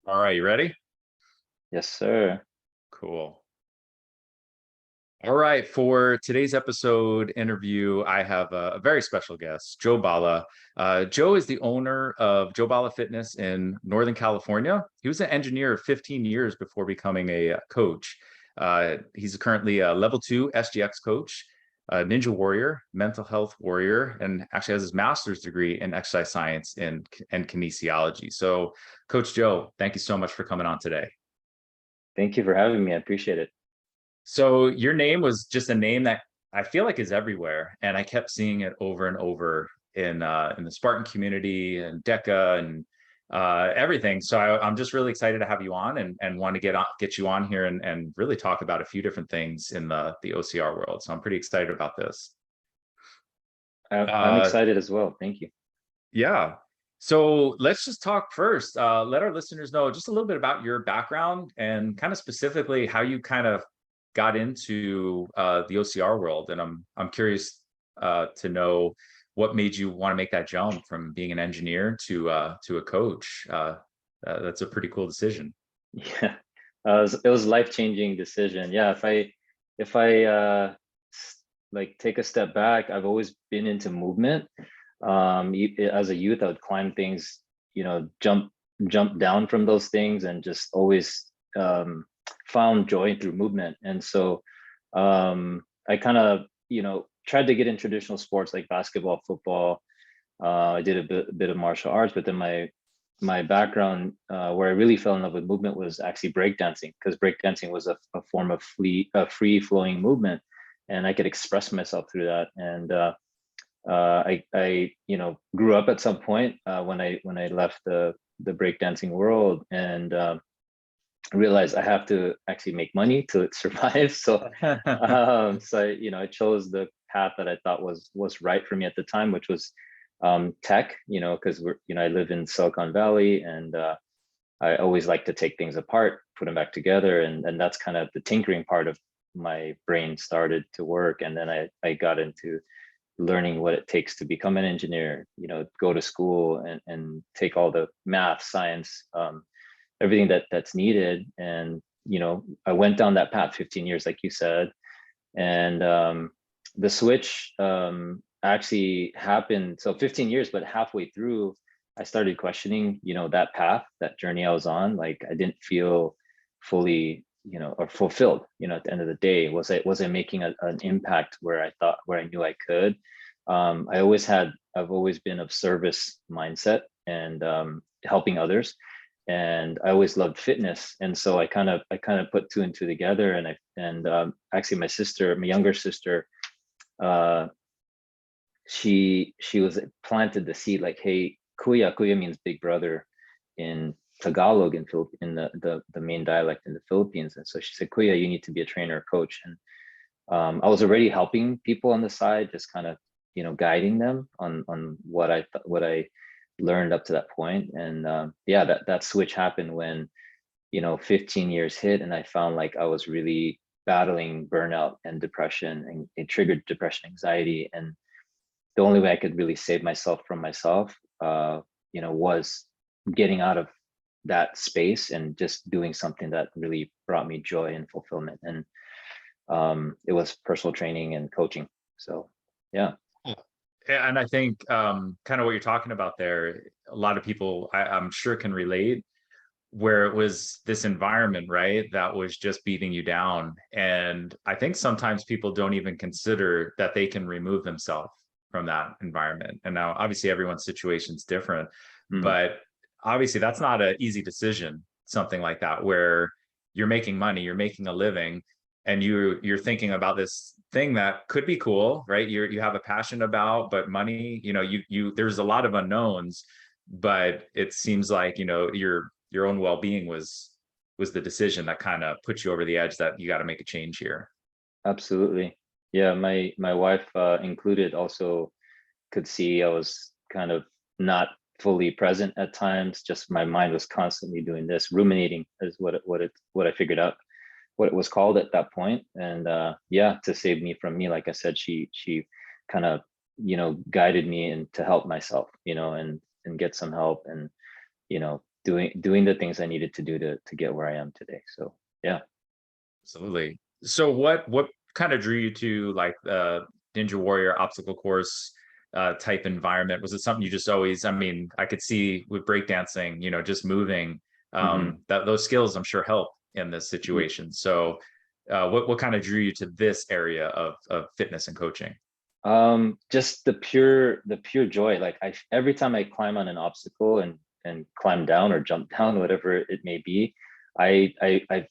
All right, you ready? Yes, sir. Cool. All right, for today's episode interview, I have a very special guest, Joe Bala. Joe is the owner of Joe Bala Fitness in Northern California. He was an engineer 15 years before becoming a coach. He's currently a level two SGX coach, a ninja warrior, mental health warrior, and actually has his master's degree in exercise science and kinesiology. So, Coach Joe, thank you so much for coming on today. Thank you for having me. I appreciate it. So your name was just a name that I feel like is everywhere, and I kept seeing it over and over in the Spartan community and DECA and everything. So I'm just really excited to have you on and want to get you on here and really talk about a few different things in the OCR world. So I'm pretty excited about this. I'm Uh, excited as well. Thank you. yeah. So let's just talk first. Let our listeners know just a little bit about your background and kind of specifically how you kind of got into the OCR world. And I'm curious to know what made you want to make that jump from being an engineer to a coach. That's a pretty cool decision. Yeah, it was a life-changing decision. Yeah, if I like take a step back, I've always been into movement. As a youth, I would climb things, jump down from those things, and just always found joy through movement. And so I kind of, tried to get in traditional sports like basketball, football. I did a bit of martial arts, but then my background, where I really fell in love with movement, was actually breakdancing, because breakdancing was a form of free flowing movement, and I could express myself through that. And I grew up at some point, when I left the breakdancing world, and realized I have to actually make money to survive. So I chose the path that I thought was right for me at the time, which was tech. Because I live in Silicon Valley, and I always like to take things apart, put them back together, and that's kind of the tinkering part of my brain started to work. And then I got into learning what it takes to become an engineer. Go to school and take all the math, science, everything that's needed. And I went down that path 15 years, like you said. And the switch actually happened, so 15 years, but halfway through I started questioning, that path, that journey I was on. Like, I didn't feel fully, or fulfilled. At the end of the day, was I making an impact where I knew I could. I've always been of service mindset, and helping others. And I always loved fitness, and so I kind of put two and two together. And actually, my younger sister, uh, she was planted the seed, like, hey, kuya means big brother in Tagalog, in the main dialect in the Philippines. And so she said, kuya, you need to be a trainer or coach. And I was already helping people on the side, just kind of guiding them on what I learned up to that point. And yeah, that switch happened when 15 years hit, and I found like I was really battling burnout and depression, and it triggered depression, anxiety. And the only way I could really save myself from myself, was getting out of that space and just doing something that really brought me joy and fulfillment. And it was personal training and coaching. So yeah. Yeah, and I think kind of what you're talking about there, a lot of people I'm sure can relate, where it was this environment, right, that was just beating you down. And I think sometimes people don't even consider that they can remove themselves from that environment. And now, obviously, everyone's situation is different, Mm, but obviously, that's not an easy decision, something like that, where you're making money, you're making a living, and you're thinking about this thing that could be cool, right? You have a passion about, but money, you there's a lot of unknowns, but it seems like your own well-being was the decision that kind of put you over the edge that you got to make a change here. absolutely. Yeah, my wife, included, also could see I was kind of not fully present at times. Just my mind was constantly doing this, ruminating, is what I figured out what it was called at that point. And yeah, to save me from me, like I said, she kind of guided me and to help myself, and get some help. And doing the things I needed to do to get where I am today. So yeah. Absolutely. So what kind of drew you to like the Ninja Warrior obstacle course type environment? Was it something you just always, I mean, I could see with breakdancing, just moving, Mhm. that those skills I'm sure help in this situation. So what kind of drew you to this area of fitness and coaching? Just the pure joy. Like every time I climb on an obstacle and climb down or jump down, whatever it may be, I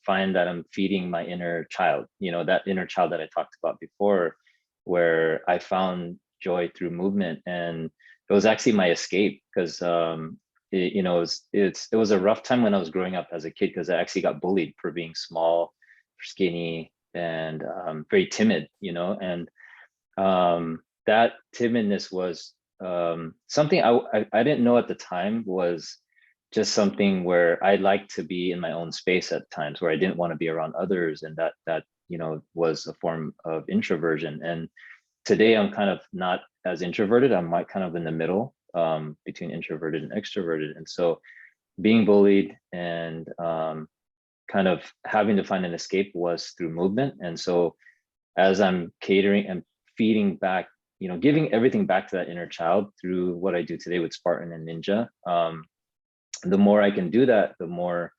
find that I'm feeding my inner child, that inner child that I talked about before, where I found joy through movement. And it was actually my escape because it was a rough time when I was growing up as a kid because I actually got bullied for being small, skinny, and very timid, and that timidness was something I didn't know at the time was just something where I like to be in my own space at times where I didn't want to be around others, and that was a form of introversion. And today I'm kind of not as introverted. I'm like kind of in the middle between introverted and extroverted. And so being bullied and kind of having to find an escape was through movement. And so as I'm catering and feeding back, giving everything back to that inner child through what I do today with Spartan and Ninja. The more I can do that, the more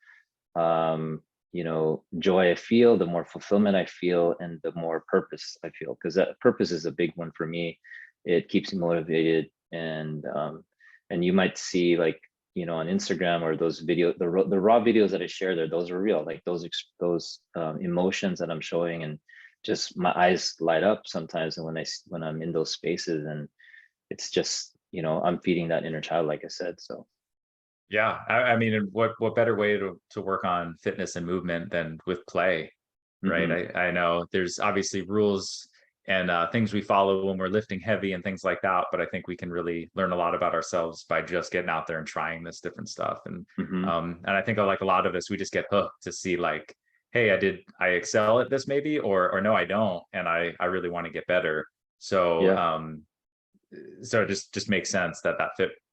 joy I feel, the more fulfillment I feel, and the more purpose I feel. Because that purpose is a big one for me. It keeps me motivated, and you might see like on Instagram or those the raw videos that I share there, those are real. Like those emotions that I'm showing, and just my eyes light up sometimes, and when I'm in those spaces, and it's just I'm feeding that inner child, like I said. So Yeah, I mean, and what better way to work on fitness and movement than with play, right? mhm. I know there's obviously rules and things we follow when we're lifting heavy and things like that, but I think we can really learn a lot about ourselves by just getting out there and trying this different stuff. Mhm. And I think like a lot of us, we just get hooked to see like, hey, I excel at this maybe, or no, I don't, and I really want to get better. So Yeah, so it just makes sense that that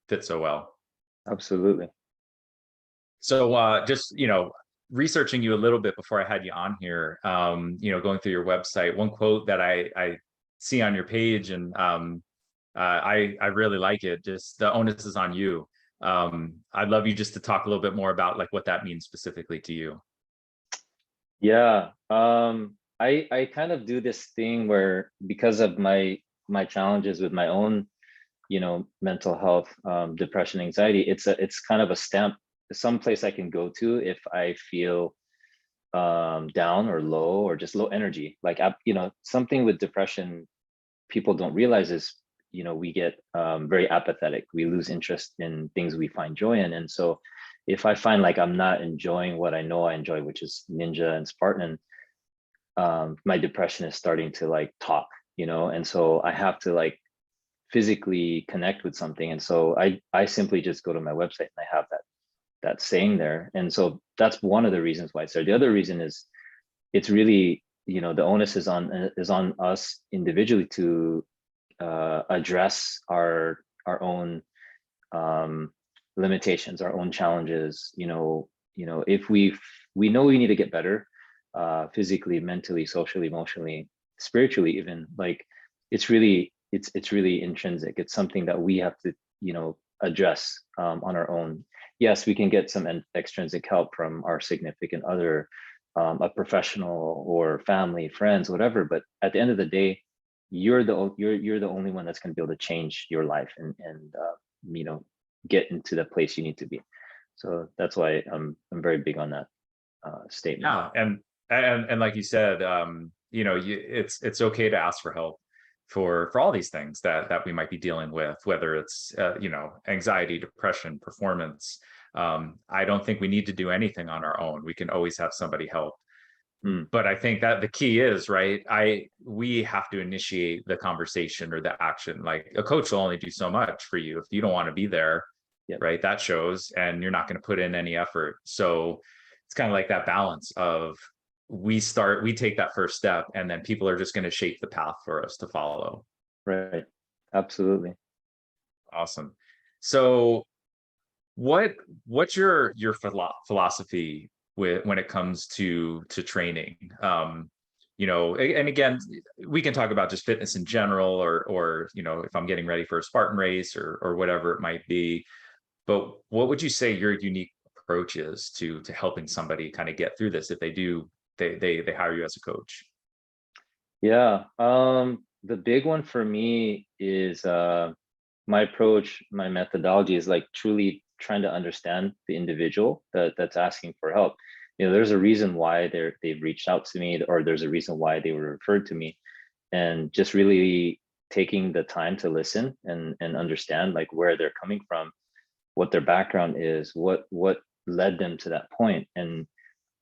fits so well. absolutely. So just researching you a little bit before I had you on here, going through your website, one quote that I see on your page, and I really like it. Just the onus is on you. I'd love you just to talk a little bit more about like what that means specifically to you. Yeah. I kind of do this thing where, because of my challenges with my own, mental health, depression, anxiety, it's kind of a stamp, some place I can go to if I feel down or low or just low energy. Like something with depression people don't realize is, we get very apathetic. We lose interest in things we find joy in. And so if I find like I'm not enjoying what I know I enjoy, which is Ninja and Spartan, my depression is starting to like talk, and so I have to like physically connect with something. And so I simply just go to my website and I have that saying there. And so that's one of the reasons why it's there. The other reason is it's really, the onus is on us individually to address our own limitations, our own challenges. If we know we need to get better, physically, mentally, socially, emotionally, spiritually, even, like it's really intrinsic. It's something that we have to address on our own. Yes, we can get some extrinsic help from our significant other, a professional or family, friends, whatever. But at the end of the day, you're the only one that's going to be able to change your life and you know get into the place you need to be. So that's why I'm very big on that statement. Yeah, and like you said, it's okay to ask for help for all these things that we might be dealing with, whether it's anxiety, depression, performance. I don't think we need to do anything on our own. We can always have somebody help. Mm, But I think that the key is, right, we have to initiate the conversation or the action. Like a coach will only do so much for you if you don't want to be there, yep. right? That shows, and you're not going to put in any effort. So it's kind of like that balance of we take that first step, and then people are just going to shape the path for us to follow. Right. Absolutely. Awesome. So what what's your philosophy with when it comes to training? And again, we can talk about just fitness in general, or if I'm getting ready for a Spartan race or whatever it might be. But what would you say your unique approach is to helping somebody kind of get through this if they hire you as a coach? Yeah. The big one for me is my approach, my methodology is like truly trying to understand the individual that's asking for help. There's a reason why they've reached out to me, or there's a reason why they were referred to me, and just really taking the time to listen and understand like where they're coming from, what their background is, what led them to that point, and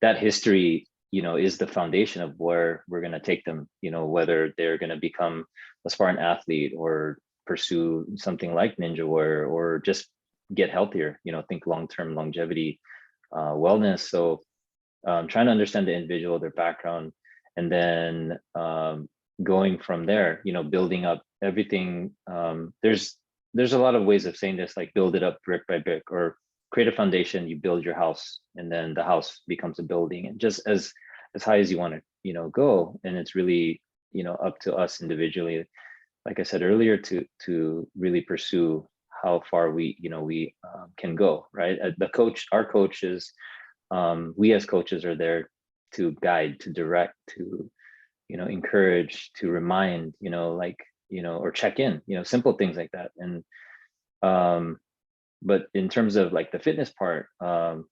that history is the foundation of where we're going to take them, whether they're going to become a Spartan athlete or pursue something like ninja warrior or just get healthier, think long-term longevity, wellness. So trying to understand the individual, their background, and then going from there, building up everything. There's a lot of ways of saying this, like build it up brick by brick, or create a foundation, you build your house, and then the house becomes a building, and just as high as you want to go. And it's really up to us individually, like I said earlier, to really pursue how far we can go, right? Our coaches, we as coaches are there to guide, to direct, to encourage, to remind, or check in, simple things like that. And but in terms of like the fitness part, I'm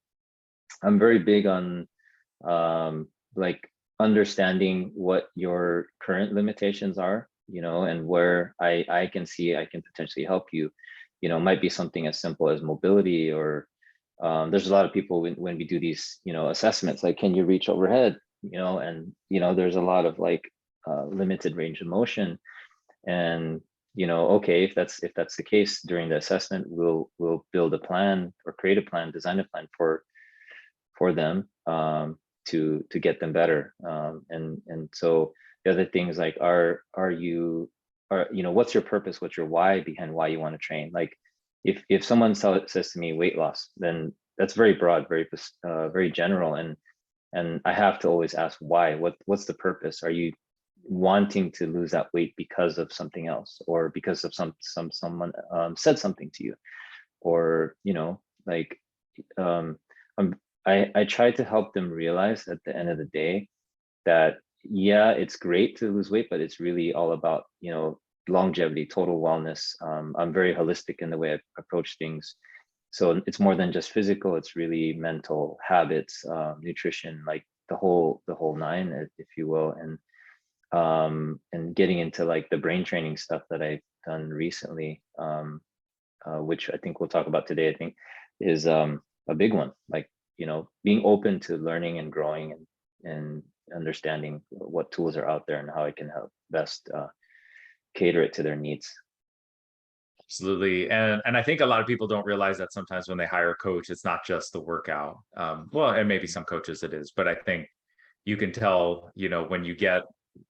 very big on like understanding what your current limitations are, and where I can see I can potentially help you. It might be something as simple as mobility, or there's a lot of people when we do these, assessments, like, can you reach overhead? And there's a lot of like limited range of motion. And okay, if that's the case, during the assessment, we'll build a plan, or create a plan, design a plan for them, to get them better. And so the other things, like, what's your purpose, what's your why behind why you want to train? Like, if someone says to me weight loss, then that's very broad, very general, and I have to always ask why. What's the purpose? Are you wanting to lose that weight because of something else, or because of someone said something to you, or like, um, I try to help them realize at the end of the day that, yeah, it's great to lose weight, but it's really all about longevity, total wellness. I'm very holistic in the way I approach things, so it's more than just physical. It's really mental, habits, nutrition, like the whole nine, if you will. And getting into like the brain training stuff that I've done recently, which I think we'll talk about today, I think is a big one. Like, being open to learning and growing, and understanding what tools are out there and how I can help best cater it to their needs. Absolutely. And I think a lot of people don't realize that sometimes when they hire a coach, it's not just the workout. Well, and maybe some coaches it is, but I think you can tell, when you get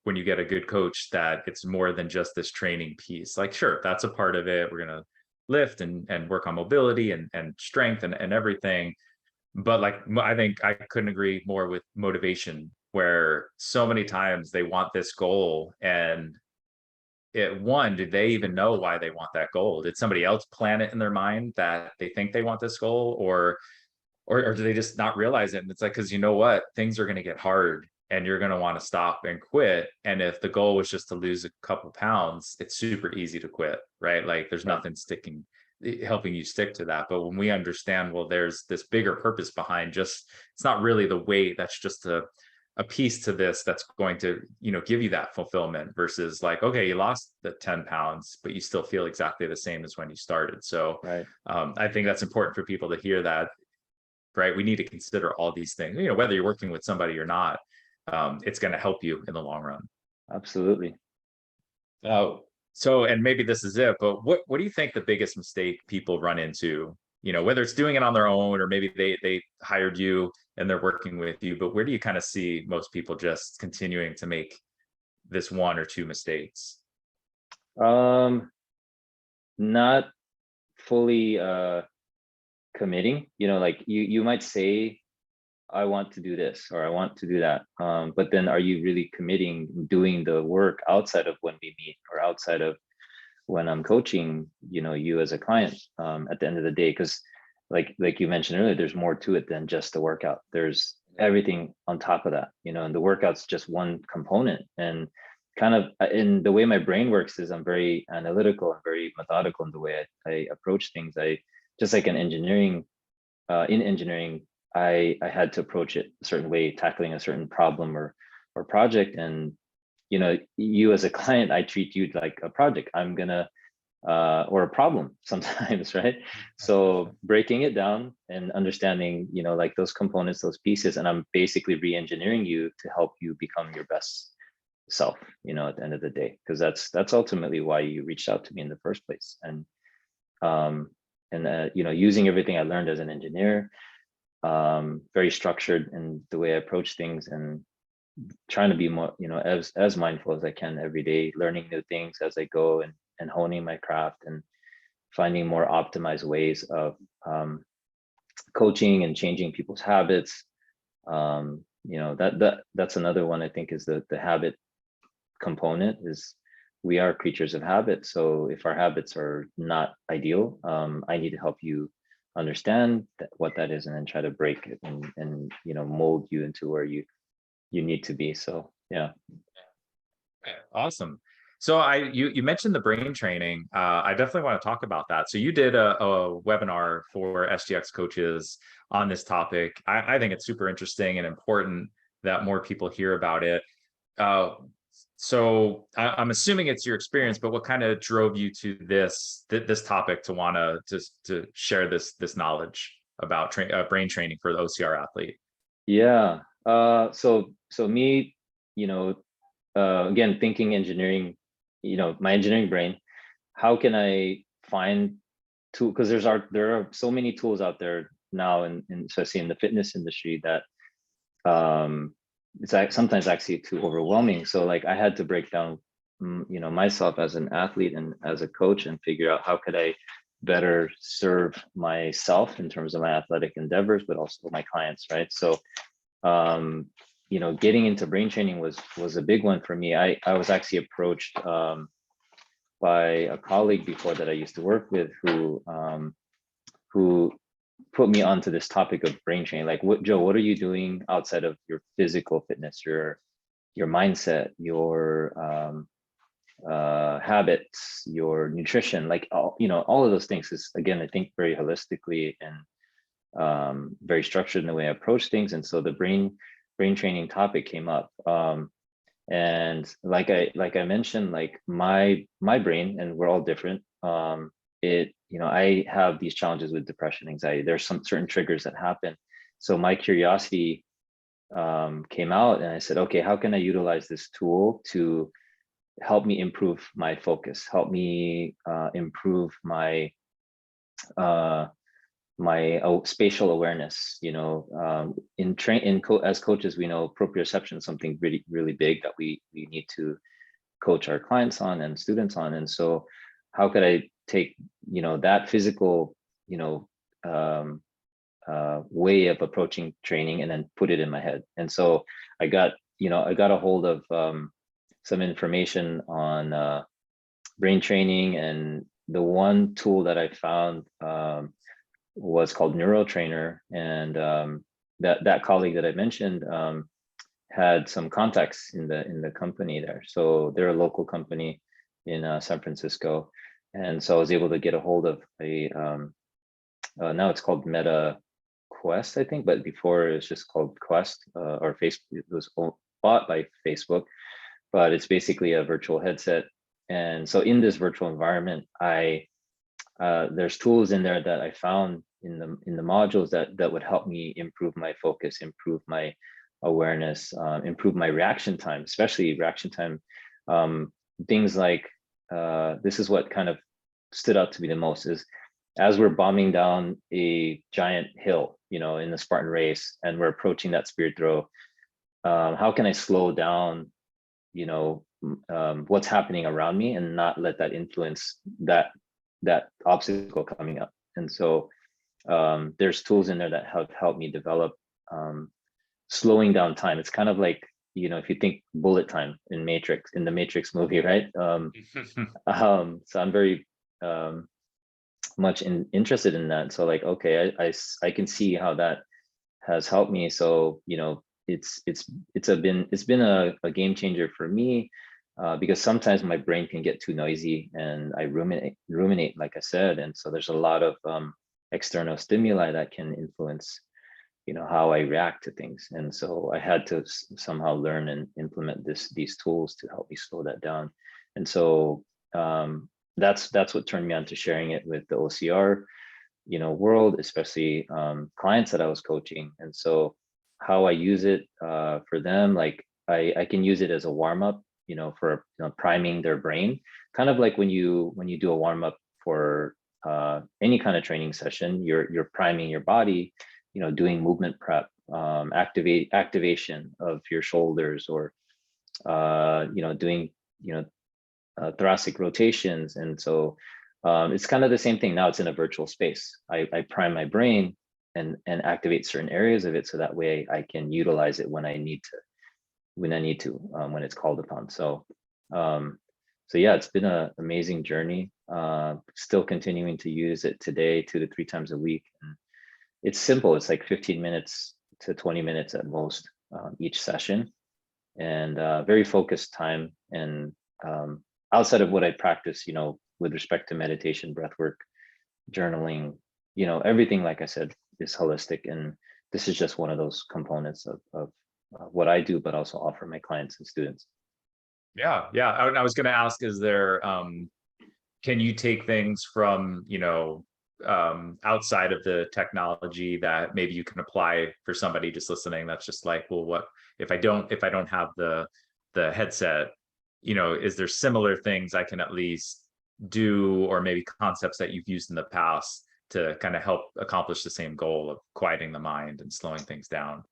a good coach, that it's more than just this training piece. Like, sure, that's a part of it. We're gonna lift and work on mobility and strength and everything. But like, I think I couldn't agree more with motivation, where so many times they want this goal, and did they even know why they want that goal? Did somebody else plan it in their mind that they think they want this goal, or do they just not realize it? And it's like, because you know what, things are going to get hard, and you're going to want to stop and quit. And if the goal was just to lose a couple pounds, it's super easy to quit, right? Like, there's Yeah. nothing helping you stick to that. But when we understand, well, there's this bigger purpose behind, just, it's not really the weight, that's just a piece to this that's going to give you that fulfillment, versus like, okay, you lost the 10 pounds, but you still feel exactly the same as when you started. So Right. I think that's important for people to hear, that, right? We need to consider all these things, whether you're working with somebody or not. It's going to help you in the long run. Absolutely. uh, so, and maybe this is it, but what do you think the biggest mistake people run into, whether it's doing it on their own, or maybe they hired you and they're working with you, but where do you kind of see most people just continuing to make this one or two mistakes? Not fully committing. Like you might say, I want to do this or I want to do that. But then are you really committing doing the work outside of when we meet or outside of when I'm coaching, you as a client, at the end of the day? Because like you mentioned earlier, there's more to it than just the workout. There's everything on top of that, and the workout's just one component. And kind of in the way my brain works is I'm very analytical and very methodical in the way I approach things. I just like in engineering, I had to approach it a certain way, tackling a certain problem or project. And you as a client, I treat you like a project. I'm gonna or a problem sometimes, right? So breaking it down and understanding, like those components, those pieces, and I'm basically re-engineering you to help you become your best self, at the end of the day, because that's ultimately why you reached out to me in the first place. And using everything I learned as an engineer, very structured in the way I approach things, and trying to be more, as mindful as I can every day, learning new things as I go, and honing my craft and finding more optimized ways of coaching and changing people's habits. That's another one I think is the habit component. Is we are creatures of habit. So if our habits are not ideal, I need to help you understand what that is, and then try to break it and mold you into where you need to be. So yeah. Okay, awesome. So you mentioned the brain training. I definitely want to talk about that. So you did a webinar for SGX coaches on this topic. I think it's super interesting and important that more people hear about it. So I'm assuming it's your experience, but what kind of drove you to this topic to want to share this knowledge about brain training for the OCR athlete? Yeah. So me, again, thinking engineering, my engineering brain, how can I find tool? Because there are so many tools out there now, and especially in the fitness industry, that it's sometimes actually too overwhelming. So like I had to break down, myself as an athlete and as a coach, and figure out how could I better serve myself in terms of my athletic endeavors, but also my clients, right? So getting into brain training was a big one for me. I was actually approached by a colleague before that I used to work with, who put me onto this topic of brain training. Like, Joe, what are you doing outside of your physical fitness, your mindset, your habits, your nutrition, like all of those things? Is, again, I think very holistically and very structured in the way I approach things. And so the brain training topic came up. And like I mentioned, like my brain, and we're all different. I have these challenges with depression, anxiety. There's some certain triggers that happen. So my curiosity came out, and I said, okay, how can I utilize this tool to help me improve my focus, help me improve my spatial awareness. As coaches, we know proprioception is something really, really big that we need to coach our clients on and students on. And so how could I take that physical way of approaching training and then put it in my head? And so I got a hold of some information on brain training, and the one tool that I found was called Neurotrainer. And that colleague that I mentioned had some contacts in the company there. So they're a local company in San Francisco. And so I was able to get a hold of a now it's called Meta Quest, I think, but before it was just called Quest, or Facebook. It was bought by Facebook, but it's basically a virtual headset. And so in this virtual environment, there's tools in there that I found in the modules that would help me improve my focus, improve my awareness, improve my reaction time, especially reaction time. Things like this is what kind of stood out to me the most, is as we're bombing down a giant hill, in the Spartan race, and we're approaching that spear throw, how can I slow down, what's happening around me, and not let that influence that obstacle coming up? And so there's tools in there that have helped me develop slowing down time. It's kind of like, if you think bullet time in the Matrix movie, right? So I'm very much interested in that. So like, okay, I can see how that has helped me. So, it's been a game changer for me, because sometimes my brain can get too noisy and I ruminate, like I said. And so there's a lot of external stimuli that can influence, how I react to things. And so I had to somehow learn and implement these tools to help me slow that down. And so that's what turned me on to sharing it with the OCR, world, especially clients that I was coaching. And so how I use it for them, like I can use it as a warm up, for priming their brain, kind of like when you do a warm up for any kind of training session, you're priming your body, doing movement prep, activation of your shoulders, or doing thoracic rotations. And so it's kind of the same thing. Now it's in a virtual space. I prime my brain and activate certain areas of it, so that way I can utilize it when I need to, when it's called upon. So yeah, it's been an amazing journey. Still continuing to use it today, 2 to 3 times a week. And it's simple. It's like 15 minutes to 20 minutes at most, each session, and very focused time. And outside of what I practice, with respect to meditation, breath work, journaling, everything, like I said, is holistic. And this is just one of those components of what I do, but also offer my clients and students. Yeah, yeah. I was going to ask, is there, can you take things from, outside of the technology that maybe you can apply for somebody just listening? That's just like, well, what if I don't have the headset? Is there similar things I can at least do, or maybe concepts that you've used in the past to kind of help accomplish the same goal of quieting the mind and slowing things down?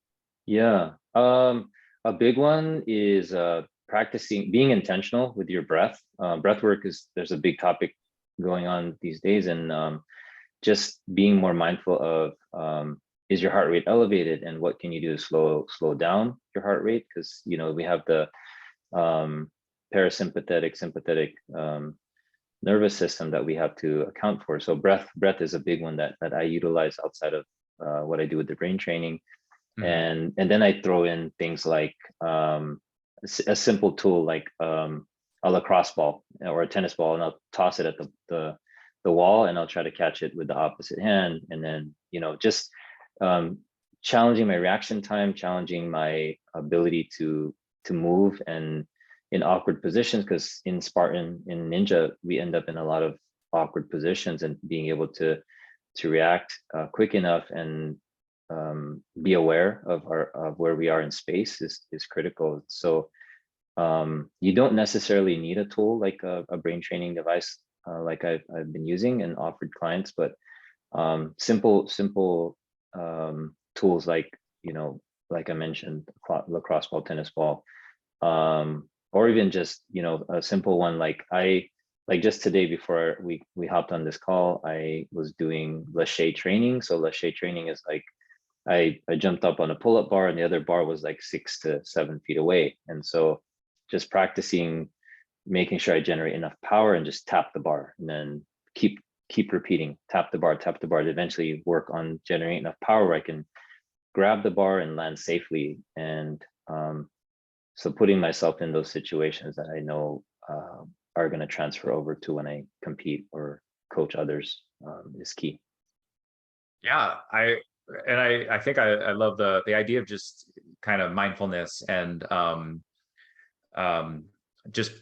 Yeah. A big one is practicing being intentional with your breath. Breath work there's a big topic going on these days, and just being more mindful of, is your heart rate elevated, and what can you do to slow down your heart rate? Because we have the parasympathetic, sympathetic nervous system that we have to account for. So breath is a big one that I utilize outside of what I do with the brain training. And then I throw in things like a simple tool like a lacrosse ball or a tennis ball, and I'll toss it at the wall, and I'll try to catch it with the opposite hand. And then just challenging my reaction time, challenging my ability to move and in awkward positions, because in Ninja we end up in a lot of awkward positions, and being able to react quick enough and be aware of where we are in space is critical. So you don't necessarily need a tool like a brain training device like I've been using and offered clients, but simple tools like like I mentioned, lacrosse ball, tennis ball, or even just a simple one like just today before we hopped on this call, I was doing lache training. So lache training is like I jumped up on a pull-up bar, and the other bar was like 6 to 7 feet away. And so just practicing, making sure I generate enough power and just tap the bar, and then keep repeating, tap the bar, to eventually work on generating enough power where I can grab the bar and land safely. And so putting myself in those situations that I know are going to transfer over to when I compete or coach others is key. Yeah, I think I love the idea of just kind of mindfulness and just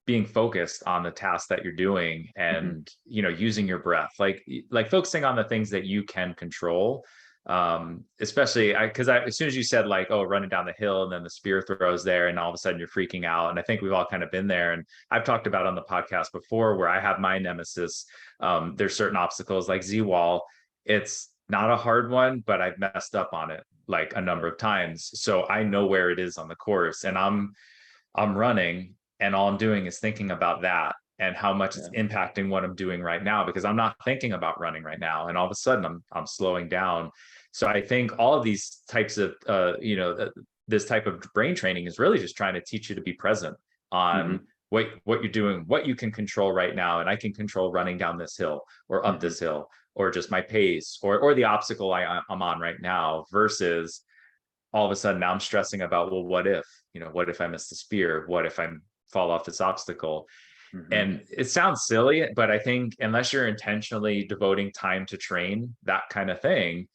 being focused on the task that you're doing, and using your breath, like focusing on the things that you can control. Especially because as soon as you said like, oh, running down the hill and then the spear throws there, and all of a sudden you're freaking out. And I think we've all kind of been there. And I've talked about on the podcast before where I have my nemesis. There's certain obstacles like Z-wall. It's not a hard one, but I've messed up on it like a number of times. So I know where it is on the course, and I'm running, and all I'm doing is thinking about that. and how much it's Yeah. impacting what I'm doing right now, because I'm not thinking about running right now, and all of a sudden I'm slowing down. So I think all of these types of this type of brain training is really just trying to teach you to be present on Hmm. what you're doing, what you can control right now. And I can control running down this hill or up Hmm. this hill, or just my pace, or the obstacle I'm on right now, versus all of a sudden now I'm stressing about, well, what if, what if I miss the spear? What if I fall off this obstacle? Hmm. And it sounds silly, but I think unless you're intentionally devoting time to train that kind of thing,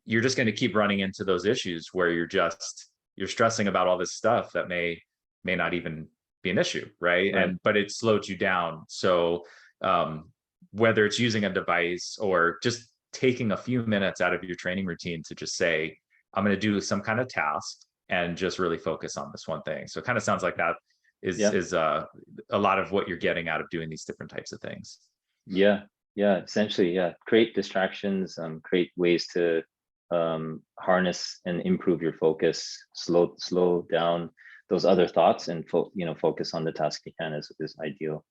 you're just going to keep running into those issues where you're stressing about all this stuff that may not even be an issue, right? Right. But it slowed you down. So um, whether it's using a device or just taking a few minutes out of your training routine to just say, I'm going to do some kind of task and just really focus on this one thing. So it kind of sounds like that is Yeah. is uh, a lot of what you're getting out of doing these different types of things. Yeah. Yeah. Essentially, yeah. Create distractions, create ways to harness and improve your focus, slow down those other thoughts, and focus on the task you can is ideal.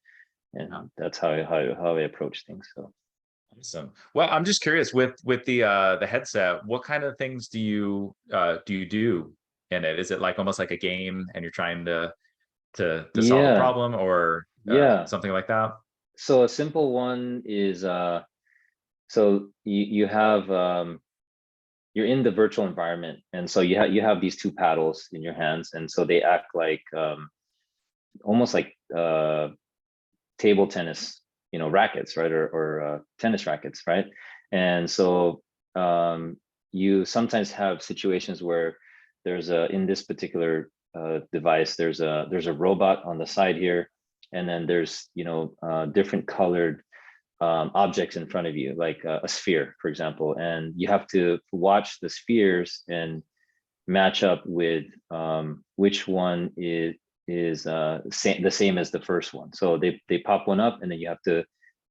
Yeah. And that's how I approach things. So Awesome. Well, I'm just curious with the headset, what kind of things do you do in it? Is it like almost like a game and you're trying to solve a yeah, problem, or yeah. something like that? So a simple one is so you have you're in the virtual environment, and so you have these two paddles in your hands, and so they act like almost like table tennis, rackets, right? Or tennis rackets, right? And so you sometimes have situations where in this particular device, there's a robot on the side here, and then there's different colored objects in front of you, like a sphere, for example, and you have to watch the spheres and match up with which one is the same as the first one. So they pop one up, and then you have to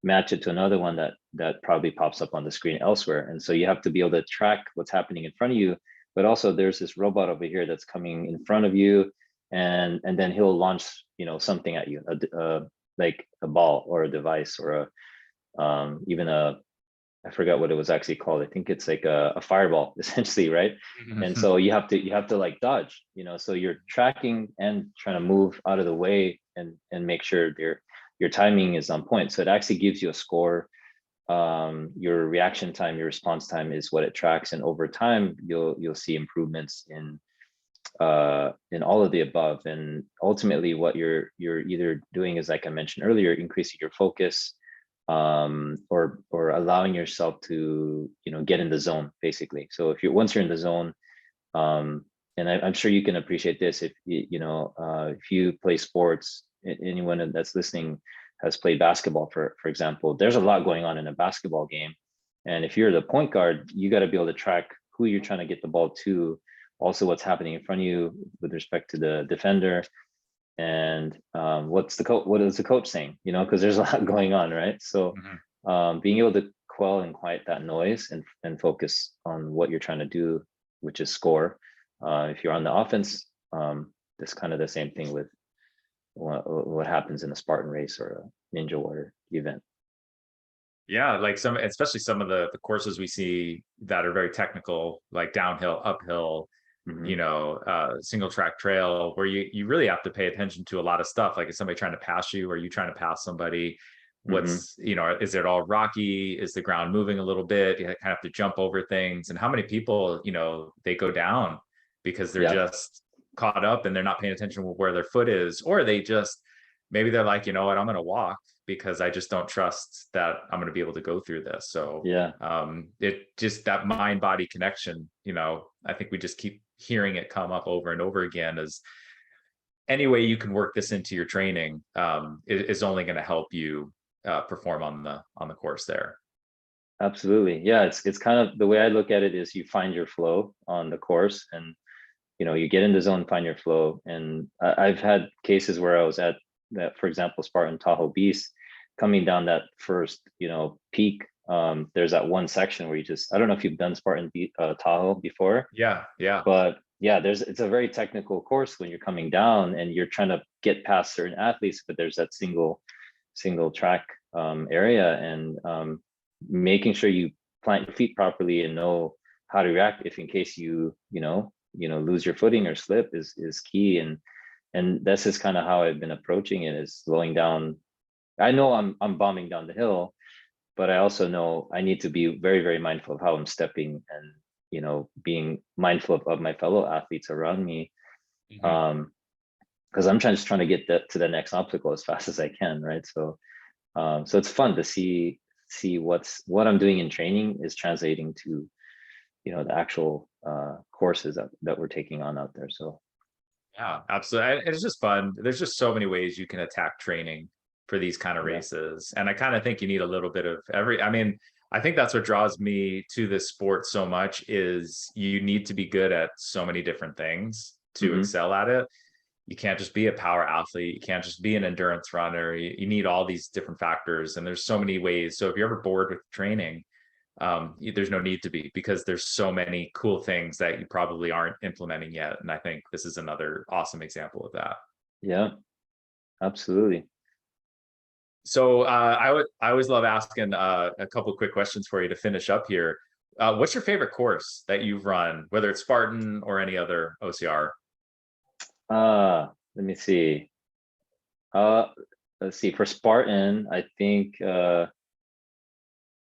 match it to another one that probably pops up on the screen elsewhere. And so you have to be able to track what's happening in front of you, but also there's this robot over here that's coming in front of you, and then he'll launch something at you, like a ball or a device or even I forgot what it was actually called. I think it's like a fireball essentially, right? And so you have to like dodge, so you're tracking and trying to move out of the way and make sure your timing is on point. So it actually gives you a score. Your reaction time, your response time is what it tracks, and over time you'll see improvements in all of the above. And ultimately what you're either doing is, like I mentioned earlier, increasing your focus, or allowing yourself to get in the zone, basically. So once you're in the zone, and I'm sure you can appreciate this, if you play sports, anyone that's listening has played basketball, for example, there's a lot going on in a basketball game, and if you're the point guard, you got to be able to track who you're trying to get the ball to, also what's happening in front of you with respect to the defender, and what is the coach saying, because there's a lot going on, right? So being able to quell and quiet that noise and focus on what you're trying to do, which is score. If you're on the offense, it's kind of the same thing with what happens in a Spartan race or a Ninja Warrior event. Yeah, like especially some of the courses we see that are very technical, like downhill, uphill, Hmm. single track trail, where you really have to pay attention to a lot of stuff. Like, is somebody trying to pass you? Are you trying to pass somebody? Hmm. Is it all rocky? Is the ground moving a little bit? You kind of have to jump over things. And how many people, they go down because they're Yeah. just caught up and they're not paying attention to where their foot is, or maybe they're like, you know what, I'm going to walk because I just don't trust that I'm going to be able to go through this. So Yeah. it just, that mind body connection, I think we just keep hearing it come up over and over again, as any way you can work this into your training is only going to help you perform on the course there. Absolutely. Yeah, it's kind of the way I look at it is you find your flow on the course, and you get in the zone, find your flow. And I've had cases where I was at that, for example, Spartan Tahoe Beast, coming down that first, peak. There's that one section where I don't know if you've done Tahoe before, Yeah, yeah. but yeah, it's a very technical course when you're coming down and you're trying to get past certain athletes, but there's that single single track area, and making sure you plant your feet properly and know how to react if in case you lose your footing or slip is key. And that's just kind of how I've been approaching it, is slowing down. I know I'm bombing down the hill, but I also know I need to be very, very mindful of how I'm stepping, and being mindful of my fellow athletes around me. Mhm. Because I'm just trying to get that to the next obstacle as fast as I can, right? So it's fun to see what I'm doing in training is translating to the actual courses that we're taking on out there. So Yeah, absolutely. It's just fun. There's just so many ways you can attack training for these kind of yeah. races. And I kind of think you need a little bit of every, I mean, I think that's what draws me to this sport so much is you need to be good at so many different things to Hmm. excel at it. You can't just be a power athlete. You can't just be an endurance runner. You need all these different factors. And there's so many ways. So if you're ever bored with training, there's no need to be, because there's so many cool things that you probably aren't implementing yet. And I think this is another awesome example of that. Yeah, absolutely. So I always love asking a couple quick questions for you to finish up here. What's your favorite course that you've run, whether it's Spartan or any other OCR? Let me see. Uh, let's see. For Spartan, I think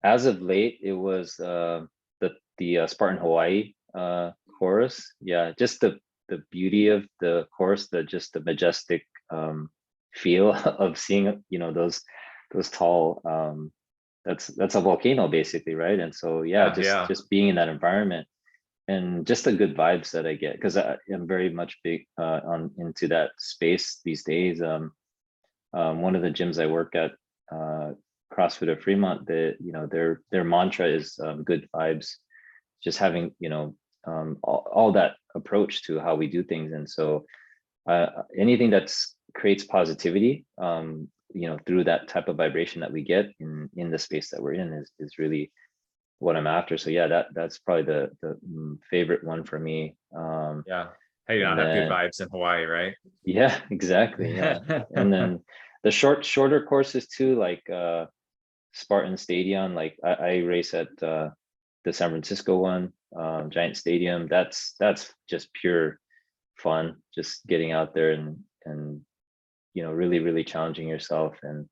as of late it was the Spartan Hawaii course. Yeah, just the beauty of the course, the majestic feel of seeing those tall that's a volcano basically, right? And so yeah, Yeah, just yeah. just being in that environment, and just the good vibes that I get, because I am very much big on into that space these days. One of the gyms I work at, uh, CrossFit of Fremont, their mantra is good vibes, just having all that approach to how we do things. And so anything that's creates positivity, through that type of vibration that we get in the space that we're in is really what I'm after. So yeah, that's probably the favorite one for me. Yeah. Hey, you And not have good then vibes in Hawaii, right? yeah, exactly. Yeah. And then the shorter courses too, like Spartan Stadium. Like I race at the San Francisco one, Giant Stadium. That's just pure fun, just getting out there and really, really challenging yourself. And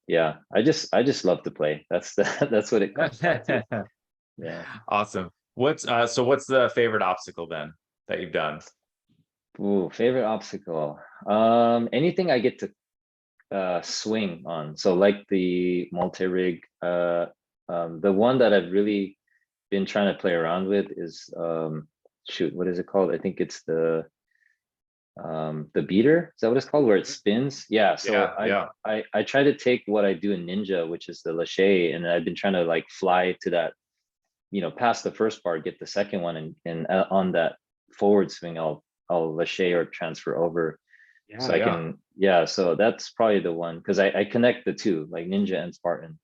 yeah, I just love to play. That's what it comes down to. Yeah. Awesome. What's the favorite obstacle then that you've done? Ooh, favorite obstacle. Anything I get to swing on. So like the multi-rig, the one that I've really been trying to play around with is shoot, what is it called? I think it's the beater. Is that what it's called? Where it spins? Yeah. So Yeah, I yeah. I I try to take what I do in Ninja, which is the lache, and I've been trying to like fly to that, past the first bar, get the second one, and on that forward swing, I'll lache or transfer over, Yeah, so I yeah. can, yeah. So that's probably the one, because I connect the two, like Ninja and Spartan.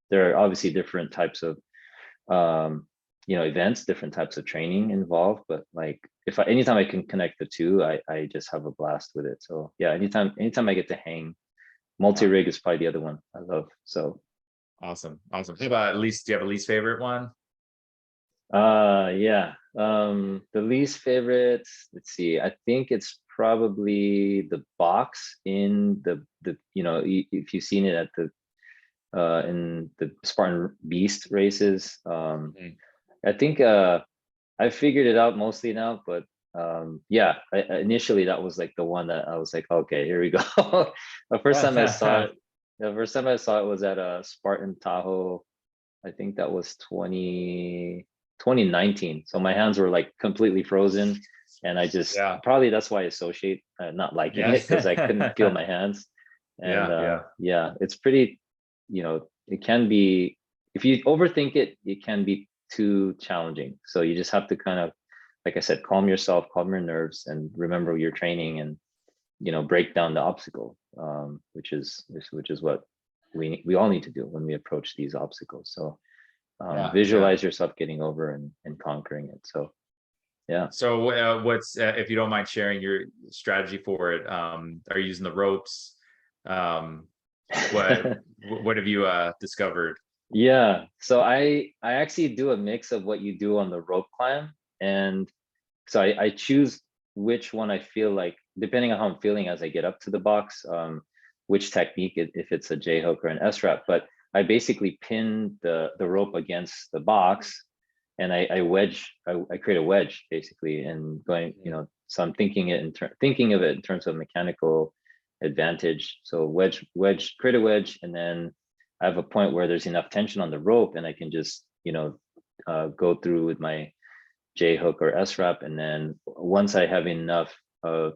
There are obviously different types of events, different types of training involved, but like if anytime I can connect the two, I just have a blast with it. So yeah, anytime I get to hang, Yeah. multi-rig is probably the other one I love. So Awesome. Awesome. How about at least, do you have a least favorite one? yeah. The least favorite, let's see, I think it's probably the box in the if you've seen it at the in the Spartan Beast races. Mhm. I think I figured it out mostly now, but yeah, initially that was like the one that I was like, okay, here we go. The first time I saw it, the first time I saw it was at a Spartan Tahoe. I think that was 2019. So my hands were like completely frozen, and I just Yeah. probably that's why I associate not liking Yeah. it, because I couldn't feel my hands. And Yeah, yeah. yeah, it's pretty, it can be, if you overthink it, it can be too challenging. So you just have to kind of, like I said, calm yourself, calm your nerves, and remember your training, and break down the obstacle, which is what we all need to do when we approach these obstacles. So Yeah, yeah. visualize yourself getting over and conquering it. So yeah. So what's if you don't mind sharing your strategy for it? Are you using the ropes? Um, What what have you discovered? Yeah. So I actually do a mix of what you do on the rope climb, and so I choose which one I feel like, depending on how I'm feeling as I get up to the box, which technique, if it's a J hook or an S wrap. But I basically pin the rope against the box, and I wedge. I create a wedge basically, and going, So I'm thinking of it in terms of mechanical advantage. So wedge, create a wedge, and then I have a point where there's enough tension on the rope, and I can just go through with my J hook or S wrap, and then once I have enough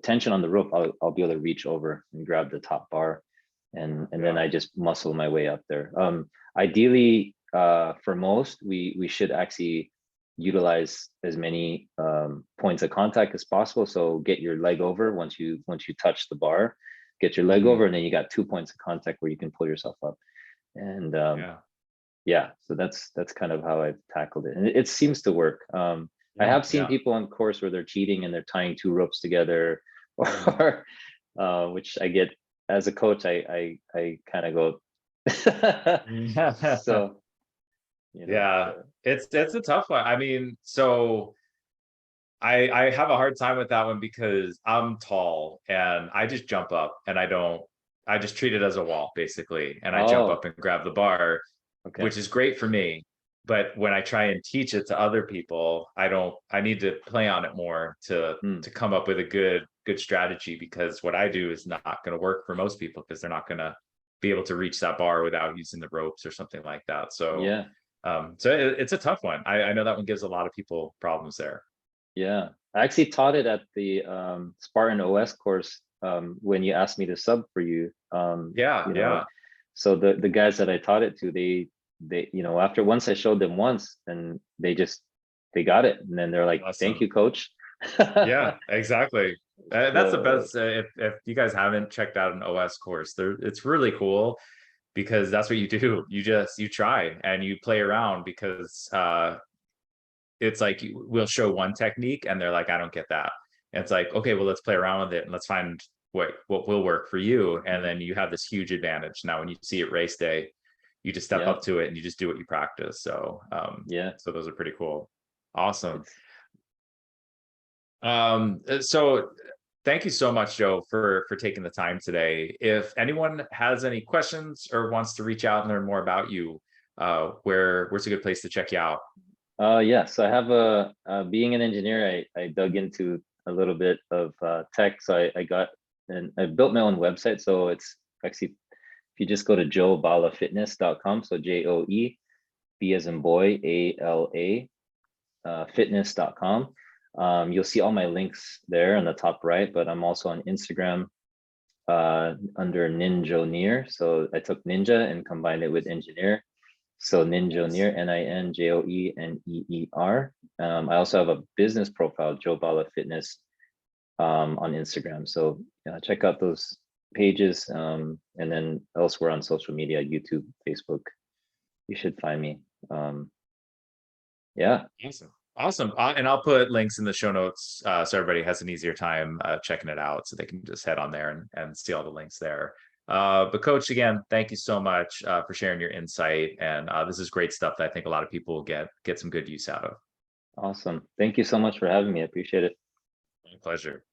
tension on the rope, I'll be able to reach over and grab the top bar, and then Yeah. I just muscle my way up there. Ideally, for most, we should actually utilize as many points of contact as possible. So get your leg over once you touch the bar, get your leg Mhm. over, and then you got 2 points of contact where you can pull yourself up. And Yeah. yeah, so that's kind of how I've tackled it, and it seems to work. I Yeah. have seen Yeah. people on course where they're cheating and they're tying two ropes together, Mm. or which I get, as a coach, I kind of go, so Yeah, it's a tough one. I mean, so I have a hard time with that one because I'm tall and I just jump up and I just treat it as a wall basically, and I jump up oh, and grab the bar, okay, which is great for me. But when I try and teach it to other people, I need to play on it more hmm, to come up with a good strategy, because what I do is not going to work for most people because they're not going to be able to reach that bar without using the ropes or something like that. So yeah, it's a tough one. I know that one gives a lot of people problems there. yeah. I actually taught it at the Spartan OS course, when you asked me to sub for you. Yeah, yeah. So the guys that I taught it to, they after once I showed them once, and they got it, and then they're like, "Thank Awesome. you, coach." Yeah, exactly. That's the So best. If you guys haven't checked out an OS course, there it's really cool because that's what you do. You try and you play around because it's like we'll show one technique and they're like, I don't get that. And it's like, okay, well, let's play around with it and let's find what will work for you. And mhm, then you have this huge advantage. Now, when you see it race day, you just step yeah, up to it and you just do what you practice. yeah, So those are pretty cool. Awesome. it's So thank you so much, Joe, for taking the time today. If anyone has any questions or wants to reach out and learn more about you, where's a good place to check you out? yeah. So I have being an engineer, I dug into a little bit of tech. So I got and I built my own website. So it's actually, if you just go to joebalafitness.com, so JOE B as in boy, ALA, fitness.com. You'll see all my links there on the top right, but I'm also on Instagram under Ninjoneer. So I took ninja and combined it with engineer. So Nice. Ninjoneer, Ninjoneer. I also have a business profile, Joe Bala Fitness, on Instagram. So check out those pages, and then elsewhere on social media, YouTube, Facebook. You should find me. Yeah, Awesome. Awesome. And I'll put links in the show notes so everybody has an easier time checking it out, so they can just head on there and see all the links there. But Coach, again, thank you so much for sharing your insight. And this is great stuff that I think a lot of people will get some good use out of. awesome. Thank you so much for having me. I appreciate it. My pleasure.